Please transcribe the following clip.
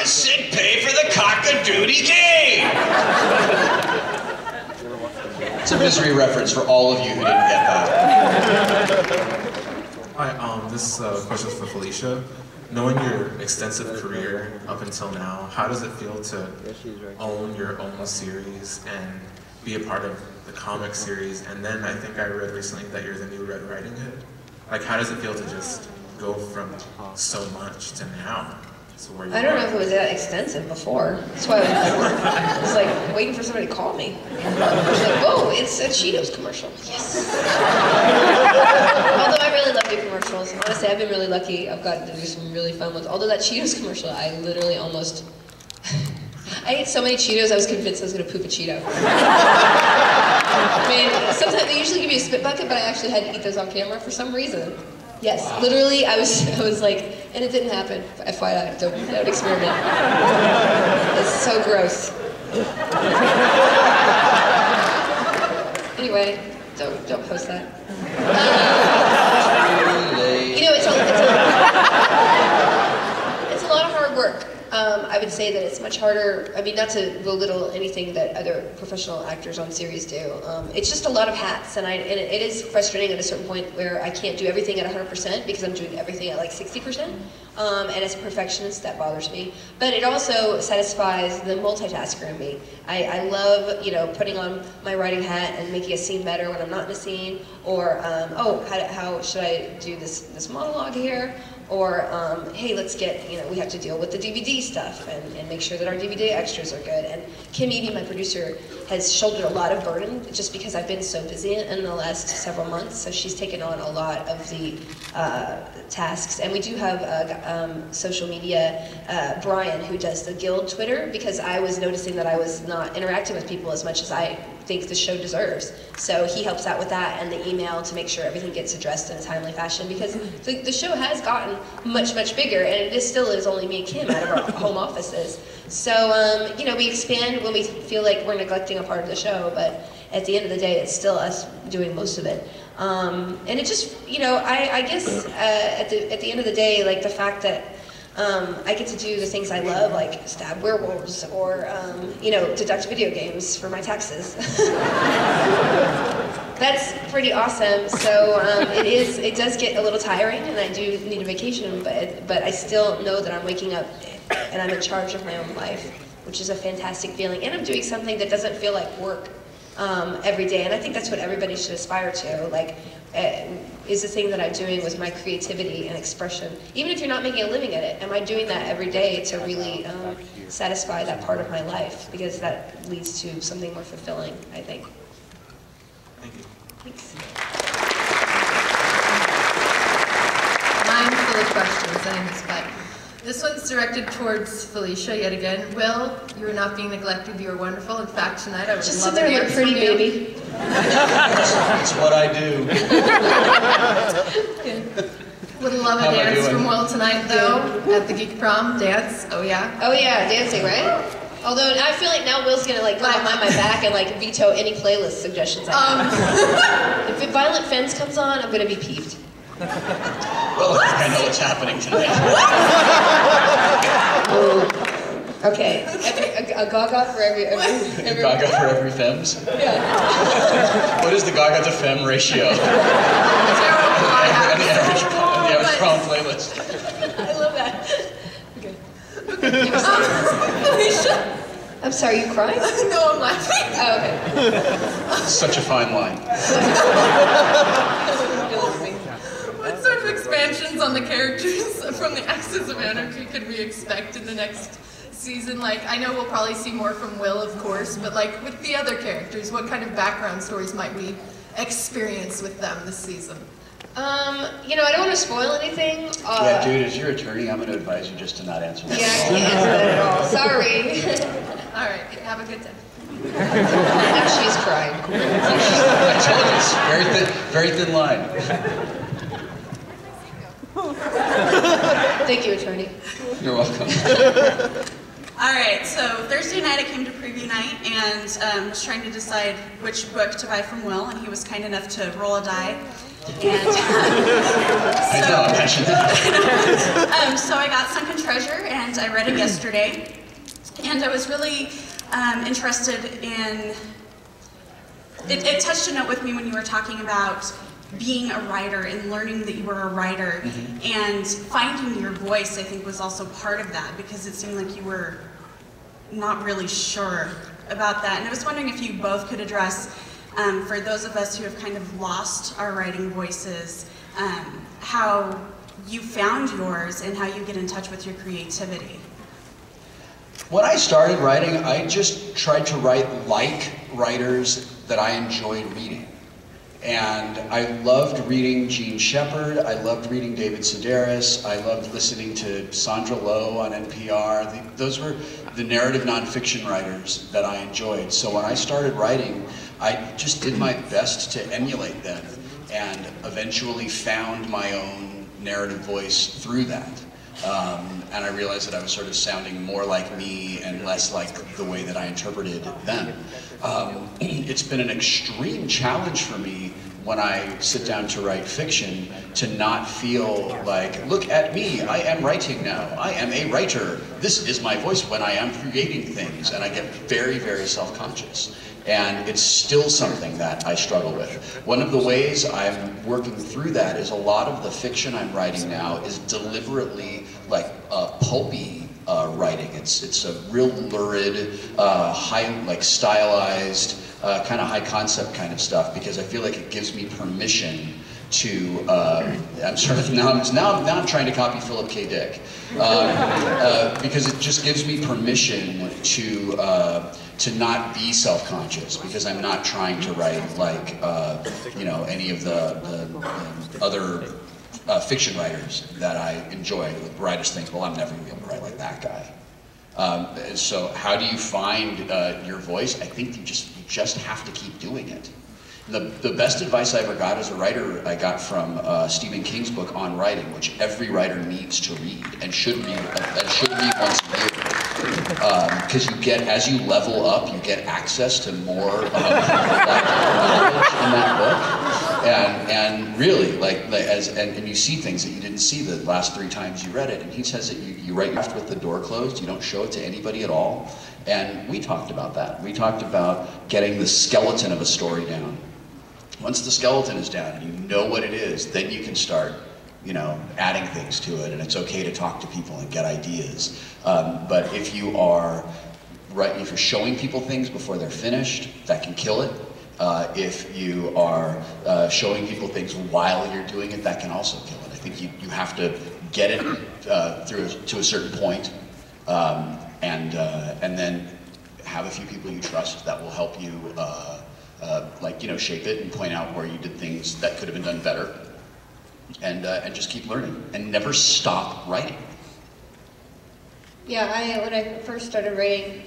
does sick pay for the cock-a-doodie game? It's a Misery reference for all of you who didn't get that. Hi, this question's for Felicia. Knowing your extensive career up until now, how does it feel to own your own series and be a part of the comic series? And then I think I read recently that you're the new Red Riding Hood. Like, how does it feel to just go from so much to now? So where you I don't know if it was that extensive before. That's why I was like waiting for somebody to call me. I was like, whoa, it's a Cheetos commercial. Yes. Although I really love doing commercials. Honestly, I've been really lucky. I've gotten to do some really fun ones. Although that Cheetos commercial, I literally almost... I ate so many Cheetos, I was convinced I was going to poop a Cheeto. I mean, sometimes they usually give you a spit bucket, but I actually had to eat those on camera for some reason. Yes, wow. Literally, I was like, and it didn't happen. FYI, don't experiment. It's so gross. Anyway, don't post that. You know, it's a lot of hard work. I would say that it's much harder, I mean, not to belittle anything that other professional actors on series do. It's just a lot of hats, and it is frustrating at a certain point where I can't do everything at 100% because I'm doing everything at like 60%. And as a perfectionist, that bothers me. But it also satisfies the multitasker in me. I love, you know, putting on my writing hat and making a scene better when I'm not in a scene, or, oh, how should I do this monologue here? Or, hey, let's get, you know, we have to deal with the DVD stuff and make sure that our DVD extras are good. And Kim Eby, my producer, has shouldered a lot of burden just because I've been so busy in the last several months. So she's taken on a lot of the tasks. And we do have social media, Brian, who does the Guild Twitter, because I was noticing that I was not interacting with people as much as I think the show deserves. So he helps out with that and the email to make sure everything gets addressed in a timely fashion, because the show has gotten much, much bigger, and it still is only me and Kim out of our home offices. So, you know, we expand when we feel like we're neglecting a part of the show, but at the end of the day, it's still us doing most of it. And it just, you know, I guess at the end of the day, like the fact that I get to do the things I love, like stab werewolves or, you know, deduct video games for my taxes. That's pretty awesome. So it does get a little tiring, and I do need a vacation, but I still know that I'm waking up and I'm in charge of my own life, which is a fantastic feeling. And I'm doing something that doesn't feel like work every day, and I think that's what everybody should aspire to. Like, is the thing that I'm doing with my creativity and expression, even if you're not making a living at it, am I doing that every day to really satisfy that part of my life? Because that leads to something more fulfilling, I think. Thank you. Thanks. I'm full of questions, I suspect. This one's directed towards Felicia yet again. Will, you are not being neglected. You are wonderful. In fact, tonight I would just love sit there an and look pretty, answer baby. It's what I do. Would love a dance from Will tonight, though, at the Geek Prom. Dance. Oh, yeah. Oh, yeah, dancing, right? Although I feel like now Will's gonna like go behind my back and like veto any playlist suggestions I have. If Violent Femmes comes on, I'm gonna be peeved. Well, I know what's happening tonight. Okay, a gaga for every Gaga for every femmes? Yeah. What is the Gaga to femme ratio? And the average prom playlist. I love that. Okay. Felicia. I'm sorry, you crying? No, I'm laughing. Oh, okay. Such a fine line. What sort of expansions on the characters from the Axis of Anarchy could we expect in the next season? Like, I know we'll probably see more from Will, of course, but like with the other characters, what kind of background stories might we experience with them this season? You know, I don't want to spoil anything. Yeah, dude, as your attorney, I'm going to advise you just to not answer that. Yeah, I can't answer that at all. Sorry. All right, have a good time. Now she's crying. I told you, it's very thin line. Thank you, attorney. You're welcome. All right, so Thursday night I came to preview night and was trying to decide which book to buy from Will, and he was kind enough to roll a die And I know, imagine that. so I got Sunken Treasure, and I read it yesterday. And I was really interested in, it touched a note with me when you were talking about being a writer and learning that you were a writer, and finding your voice, I think, was also part of that, because it seemed like you were not really sure about that. And I was wondering if you both could address, for those of us who have kind of lost our writing voices, how you found yours and how you get in touch with your creativity. When I started writing, I just tried to write like writers that I enjoyed reading. And I loved reading Gene Shepard, I loved reading David Sedaris, I loved listening to Sandra Lowe on NPR. Those were the narrative nonfiction writers that I enjoyed. So when I started writing, I just did my best to emulate them, and eventually found my own narrative voice through that. And I realized that I was sort of sounding more like me and less like the way that I interpreted them. It's been an extreme challenge for me when I sit down to write fiction to not feel like, look at me, I am writing now, I am a writer, this is my voice when I am creating things, and I get very, very self-conscious. And it's still something that I struggle with. One of the ways I'm working through that is a lot of the fiction I'm writing now is deliberately like pulpy writing. It's a real lurid, high, like stylized, kind of high concept kind of stuff, because I feel like it gives me permission to, I'm sort of, now I'm trying to copy Philip K. Dick, because it just gives me permission to not be self-conscious, because I'm not trying to write like, you know, any of the other fiction writers that I enjoy. The writers think, well, I'm never going to be able to write like that guy. So how do you find your voice? I think you just have to keep doing it. The best advice I ever got as a writer, I got from Stephen King's book On Writing, which every writer needs to read and should read once a year. Because you get, as you level up, you get access to more knowledge in that book, and really, and you see things that you didn't see the last 3 times you read it. And he says that you write with the door closed, you don't show it to anybody at all. And we talked about that. We talked about getting the skeleton of a story down. Once the skeleton is down and you know what it is, then you can start, you know, adding things to it, and it's okay to talk to people and get ideas. But if you're showing people things before they're finished, that can kill it. If you are showing people things while you're doing it, that can also kill it. I think you have to get it to a certain point, and then have a few people you trust that will help you, shape it and point out where you did things that could have been done better. And just keep learning and never stop writing. Yeah, when I first started writing,